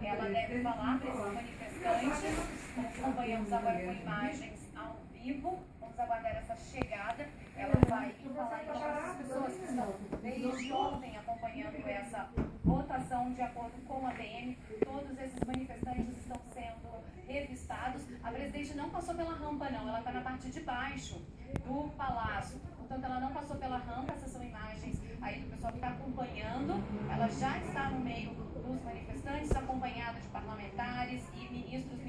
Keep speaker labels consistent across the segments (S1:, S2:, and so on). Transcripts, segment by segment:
S1: ela deve falar para esses manifestantes. Acompanhamos agora com imagens ao vivo. Vamos aguardar essa chegada. Ela vai falar então para essas pessoas que estão desde ontem acompanhando essa votação de acordo com a PM. Todos esses manifestantes estão sendo revistados. A presidente não passou pela rampa, não. Ela está na parte de baixo do palácio. Portanto, ela não passou pela rampa. Essas são imagens aí do pessoal que está acompanhando. Ela já está no meio dos manifestantes, acompanhada de parlamentares e ministros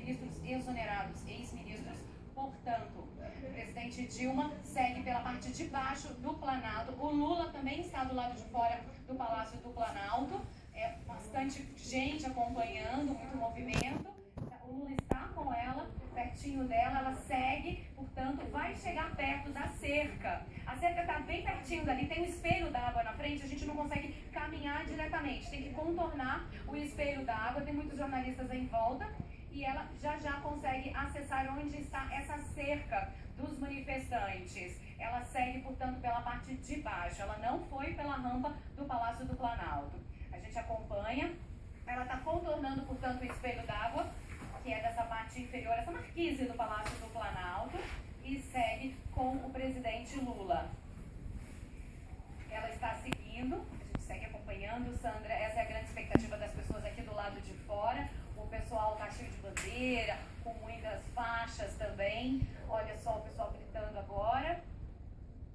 S1: exonerados, ex-ministros. Portanto, o presidente Dilma segue pela parte de baixo do Planalto. O Lula também está do lado de fora do Palácio do Planalto. É bastante gente acompanhando, muito movimento. O Lula está com ela, pertinho dela, ela segue, portanto, vai chegar perto da cerca. A cerca está bem pertinho dali, tem um espelho d'água na frente, a gente não consegue caminhar diretamente, tem que contornar o espelho d'água, tem muitos jornalistas em volta. E ela já consegue acessar onde está essa cerca dos manifestantes. Ela segue, portanto, pela parte de baixo. Ela não foi pela rampa do Palácio do Planalto. A gente acompanha. Ela está contornando, portanto, o espelho d'água, que é dessa parte inferior, essa marquise do Palácio do Planalto, e segue com o presidente Lula. Ela está seguindo, a gente segue acompanhando, Sandra. Essa é a grande expectativa das pessoas aqui do lado de fora. O pessoal está cheio de bandeira, com muitas faixas também. Olha só o pessoal gritando agora.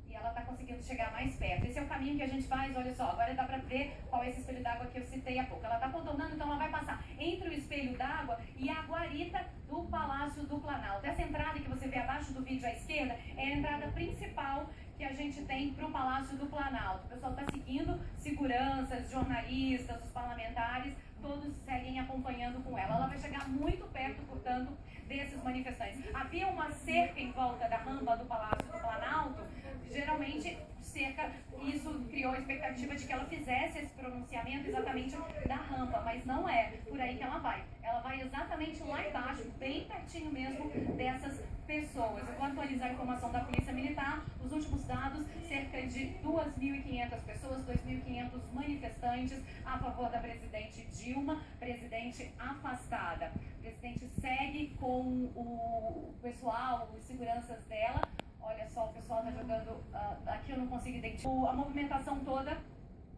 S1: E ela está conseguindo chegar mais perto. Esse é o caminho que a gente faz, olha só. Agora dá para ver qual é esse espelho d'água que eu citei há pouco. Ela está contornando, então ela vai passar entre o espelho d'água e a guarita do Palácio do Planalto. Essa entrada que você vê abaixo do vídeo à esquerda é a entrada principal que a gente tem para o Palácio do Planalto. O pessoal está seguindo, seguranças, jornalistas, os parlamentares, todos seguem acompanhando com ela. Ela vai chegar muito perto, portanto, desses manifestantes. Havia uma cerca em volta da rampa do Palácio do Planalto, geralmente cerca, isso criou a expectativa de que ela fizesse esse pronunciamento exatamente da rampa, mas não é por aí que ela vai. Ela vai exatamente lá embaixo, bem pertinho mesmo dessas pessoas. Eu vou atualizar a informação da Polícia Militar. Os últimos dados, cerca de 2.500 pessoas, 2.500 manifestantes a favor da presidente Dilma, presidente afastada. O presidente segue com o pessoal, os seguranças dela. Olha só, o pessoal está jogando, aqui eu não consigo identificar. A movimentação toda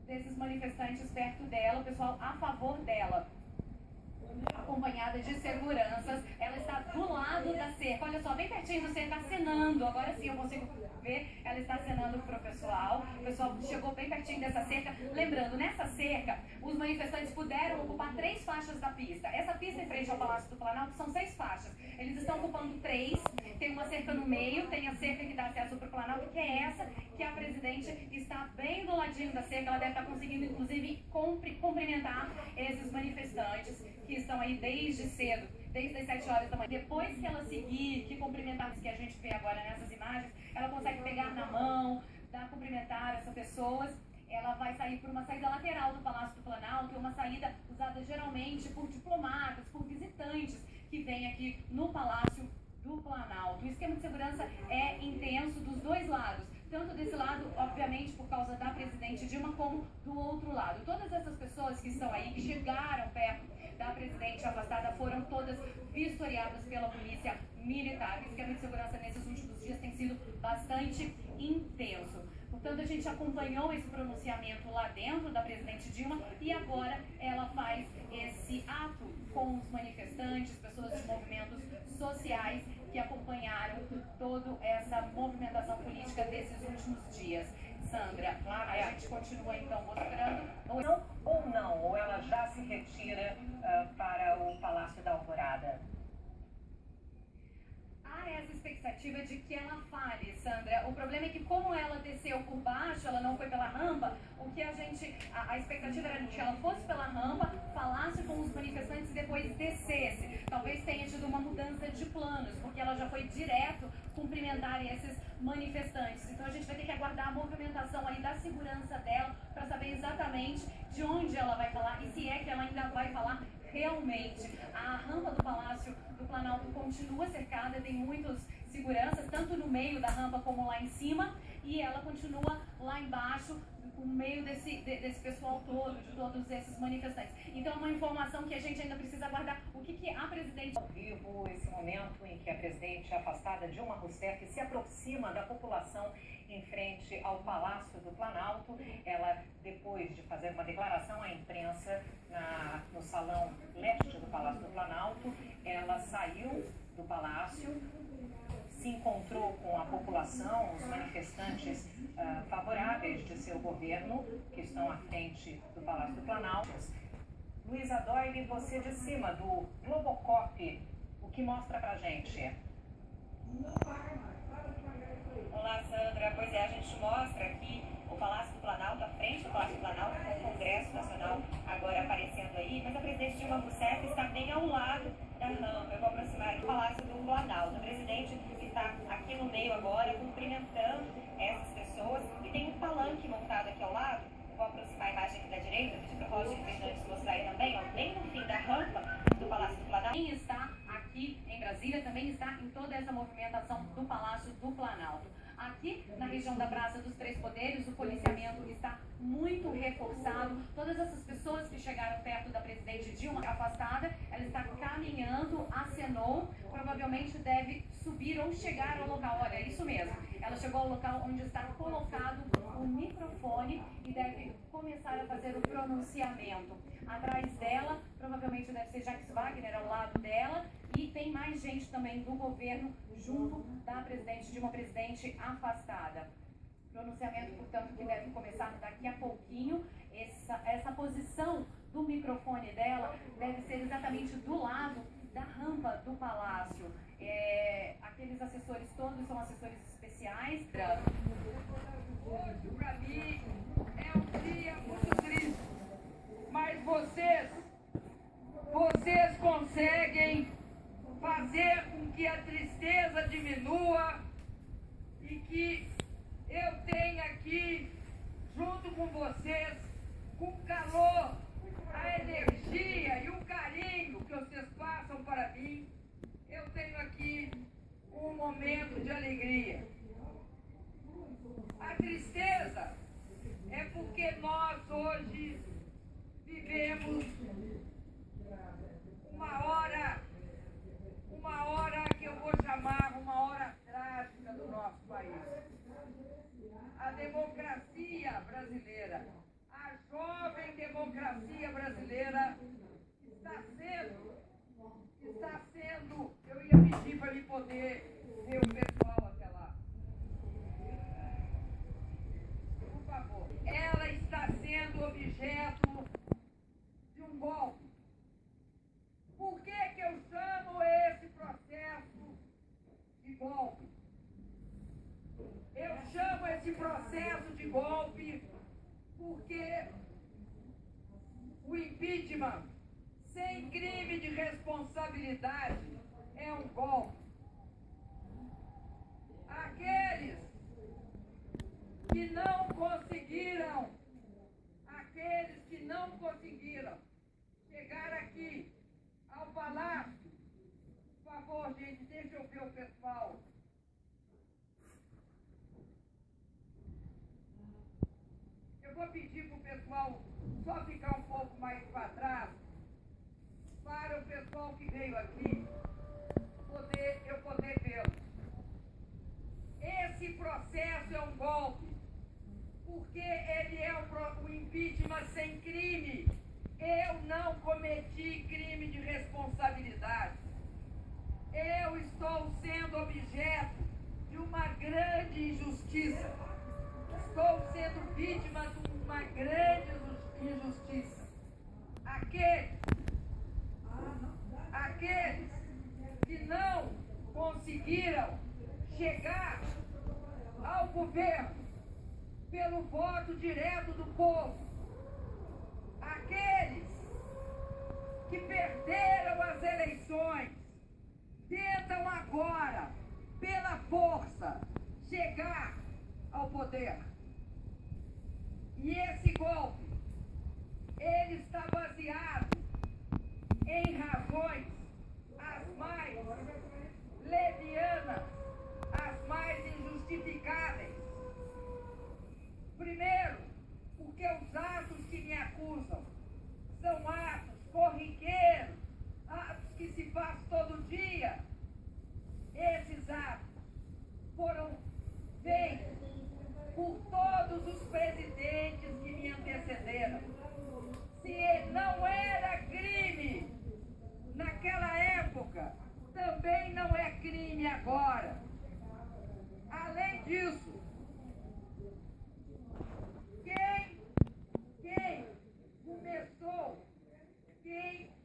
S1: desses manifestantes perto dela, o pessoal a favor dela, acompanhada de seguranças. Ela está do lado da cerca, olha só, bem pertinho do cerca, acenando. Agora sim eu consigo ver, ela está acenando para o pessoal chegou bem pertinho dessa cerca. Lembrando, nessa cerca, os manifestantes puderam ocupar 3 faixas da pista. Essa pista em frente ao Palácio do Planalto são 6 faixas. Eles estão ocupando 3, tem uma cerca no meio, tem a cerca que dá acesso para o Planalto, que é essa, que a presidente está bem do ladinho da cerca. Ela deve estar conseguindo, inclusive, cumprimentar esses manifestantes que estão aí desde cedo, desde as 7 horas da manhã. Depois que ela seguir, que cumprimentar, que a gente vê agora nessas imagens, ela consegue pegar na mão, cumprimentar essas pessoas. Ela vai sair por uma saída lateral do Palácio do Planalto, uma saída usada geralmente por diplomatas, por visitantes que vêm aqui no Palácio do Planalto. O esquema de segurança é intenso dos dois lados, tanto desse lado, obviamente, por causa da presidente Dilma, como do outro lado. Todas essas pessoas que estão aí, que chegaram perto da presidente afastada, foram todas vistoriadas pela polícia militar. O esquema de segurança nesses últimos dias tem sido bastante intenso. Portanto, a gente acompanhou esse pronunciamento lá dentro da presidente Dilma e agora ela faz esse ato com os manifestantes, pessoas de movimentos sociais que acompanharam toda essa movimentação política desses últimos dias. Sandra, a gente continua então mostrando.
S2: Ou ela já se retira para o Palácio da Alvorada?
S1: Há essa expectativa de que ela fale, Sandra. O problema é que como ela desceu por baixo, ela não foi pela rampa, o que a expectativa era de que ela fosse pela rampa, falasse com os manifestantes e depois descesse. Talvez tenha tido uma mudança de planos, porque ela já foi direto cumprimentar esses manifestantes. Então a gente vai ter que aguardar a movimentação aí da segurança dela para saber exatamente de onde ela vai falar e se é que ela ainda vai falar realmente. A rampa do Palácio do Planalto continua cercada, tem muitos seguranças, tanto no meio da rampa como lá em cima. e ela continua lá embaixo, no meio desse pessoal todo, de todos esses manifestantes. Então é uma informação que a gente ainda precisa aguardar. O que a presidente...
S2: Ao vivo, esse momento em que a presidente afastada Dilma Rousseff se aproxima da população em frente ao Palácio do Planalto. Ela, depois de fazer uma declaração à imprensa no salão leste do Palácio do Planalto, ela saiu do palácio, se encontrou com a população, os manifestantes favoráveis de seu governo, que estão à frente do Palácio do Planalto. Luísa Doyle, você de cima do Globocop, o que mostra pra gente?
S3: Olá, Sandra. Pois é, a gente mostra aqui o Palácio do Planalto, à frente do Palácio do Planalto, com o Congresso Nacional agora aparecendo aí, mas a presidente Dilma Rousseff está bem ao lado da rampa. Eu vou aproximar aqui do Palácio do Planalto. O presidente está aqui no meio agora, cumprimentando essas pessoas, e tem um palanque montado aqui ao lado. Eu vou aproximar a imagem aqui da direita, pedir para o Roger e Fernandes mostrarem também, ó, bem no fim da rampa do Palácio do Planalto.
S1: Quem está aqui em Brasília também está em toda essa movimentação do Palácio do Planalto. Aqui na região da Praça dos Três Poderes, o policiamento está muito reforçado. Todas essas pessoas que chegaram perto da presidente Dilma afastada, ela está caminhando, acenou, provavelmente deve subir ou chegar ao local. Olha, é isso mesmo. Ela chegou ao local onde está colocado o microfone e deve começar a fazer o pronunciamento. Atrás dela, provavelmente deve ser Jacques Wagner ao lado dela, e tem mais gente também do governo junto da presidente, de uma presidente afastada. Pronunciamento, portanto, que deve começar daqui a pouquinho. Essa posição do microfone dela deve ser exatamente do lado da rampa do palácio. Aqueles assessores todos são assessores especiais.
S4: Hoje, para mim, é um dia muito triste, mas vocês conseguem fazer com que a tristeza diminua e que eu tenha aqui, junto com vocês, com o calor, a energia e o carinho que vocês passam para mim, eu tenho aqui um momento de alegria. A tristeza é porque nós hoje vivemos uma hora que eu vou chamar uma hora trágica do nosso país. A democracia brasileira, a jovem democracia brasileira está sendo, eu ia pedir para ele poder ver o pessoal até lá. Por favor. Ela está sendo objeto de um golpe. Por que eu chamo esse processo de golpe? Eu chamo esse processo de golpe porque o impeachment sem crime de responsabilidade é um golpe. Aqueles que não conseguiram chegar aqui ao palácio, por favor, gente, deixa eu ver o pessoal. Eu vou pedir para o pessoal só ficar um pouco mais para trás, para o pessoal que veio aqui, eu poder vê-lo. Esse processo é um golpe, porque ele é o impeachment sem crime. Eu não cometi crime de responsabilidade. Eu estou sendo objeto de uma grande injustiça. Estou sendo vítima de uma grande injustiça. Aqueles que não conseguiram chegar ao governo pelo voto direto do povo, aqueles que perderam as eleições, tentam agora, pela força, chegar ao poder. E esse golpe, ele está baseado em razões as mais levianas, as mais injustificáveis.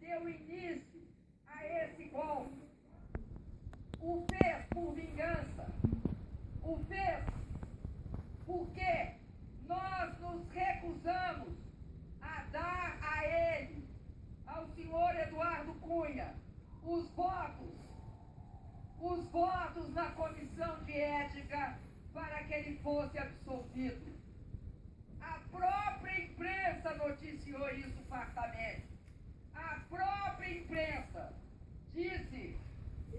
S4: deu início a esse golpe, o fez por vingança, o fez porque nós nos recusamos a dar a ele, ao senhor Eduardo Cunha, os votos na comissão de ética para que ele fosse absolvido. A própria imprensa noticiou isso fartamente. A própria imprensa disse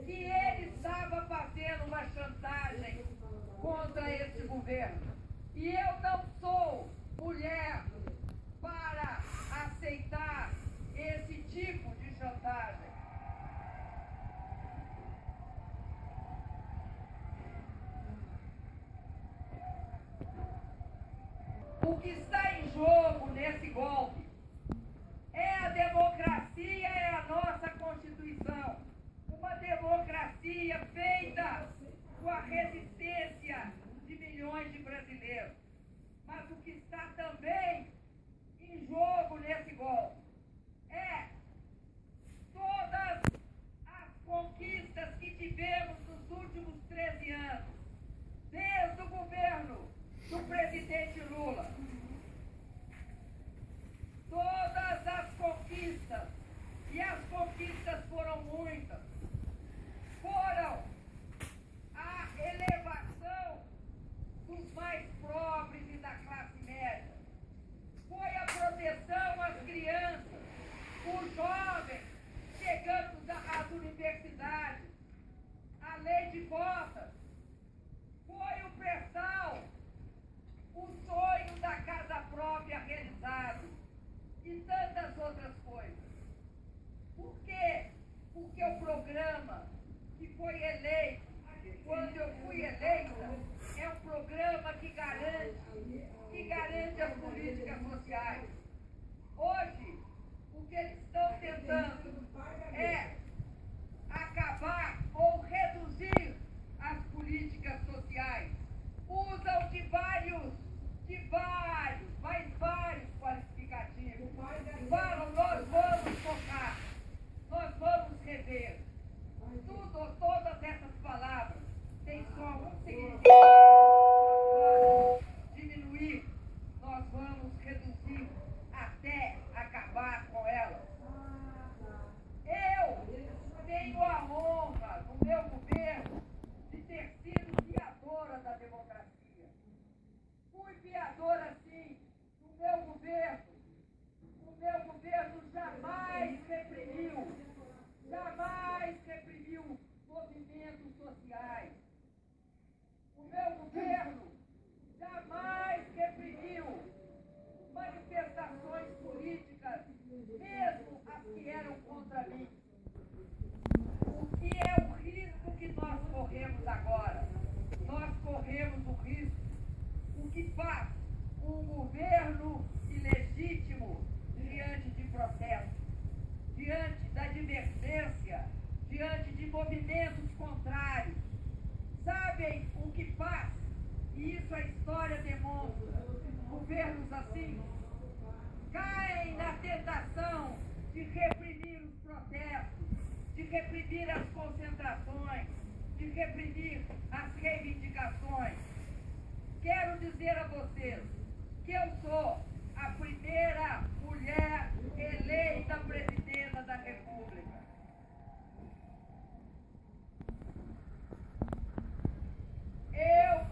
S4: que ele estava fazendo uma chantagem contra esse governo. E eu não sou mulher para aceitar esse tipo de chantagem. O que está em jogo nesse golpe é a democracia, é a nossa Constituição. Uma democracia feita com a resistência de milhões de brasileiros. Mas o que está também em jogo nesse golpe é todas as conquistas que tivemos nos últimos 13 anos, desde o governo do presidente Lula. Todas as conquistas, e as conquistas foram muitas, foram a elevação dos mais pobres e da classe média, foi a proteção às crianças, os jovens chegando às universidades, a lei de cotas, foi o pré-sal, o sonho da casa própria realizado e tantas outras coisas. Por quê? Porque o programa que foi eleito, quando eu fui eleita, é um programa que garante as políticas sociais. Hoje, o que eles estão tentando é acabar ou reduzir as políticas sociais. Usam de vários qualificativos. Falam, nós vamos tocar, nós vamos rever. Todas essas palavras têm só um significado. Diminuir, nós vamos reduzir até acabar com elas. Eu tenho a honra, no meu governo, de ter sido fiadora da democracia. Fui fiadora, sim, no meu governo. O meu governo jamais reprimiu movimentos sociais. O meu governo jamais reprimiu manifestações políticas, mesmo as que eram contra mim. O que é o risco que nós corremos agora? Nós corremos o risco, o que faz um governo ilegítimo diante de protestos, diante da divergência, diante de movimentos contrários. Sabem o que faz? E isso a história demonstra. Governos assim caem na tentação de reprimir os protestos, de reprimir as concentrações, de reprimir as reivindicações. Quero dizer a vocês que eu sou a primeira mulher eleita presidenta da República. Eu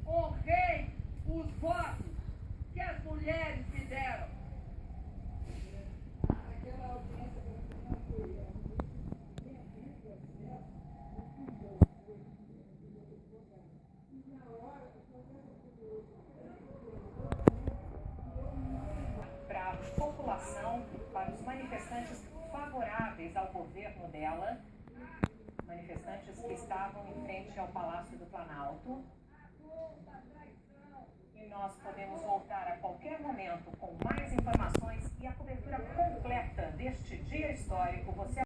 S4: honrei os votos que as mulheres me deram.
S2: Para a população, para os manifestantes favoráveis ao governo dela, manifestantes que estavam em frente ao Palácio do Planalto. E nós podemos voltar a qualquer momento com mais informações e a cobertura completa deste dia histórico. Você